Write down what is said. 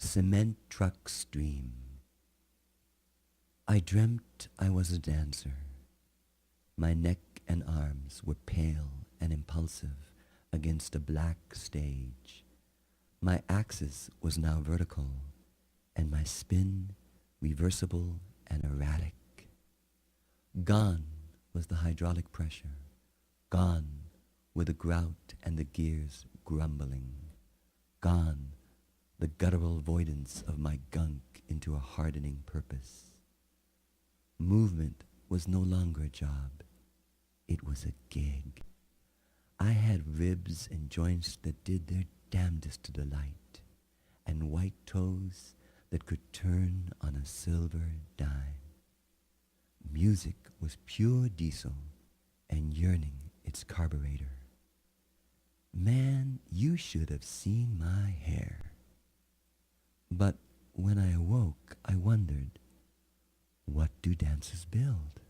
Cement truck stream. I dreamt I was a dancer. My neck and arms were pale and impulsive against a black stage. My axis was now vertical, and my spin reversible and erratic. Gone was the hydraulic pressure. Gone were the grout and the gears grumbling. Gone the guttural voidance of my gunk into a hardening purpose. Movement was no longer a job. It was a gig. I had ribs and joints that did their damnedest to delight, and white toes that could turn on a silver dime. Music was pure diesel, and yearning its carburetor. Man, you should have seen my hair. But when I awoke, I wondered, what do dancers build?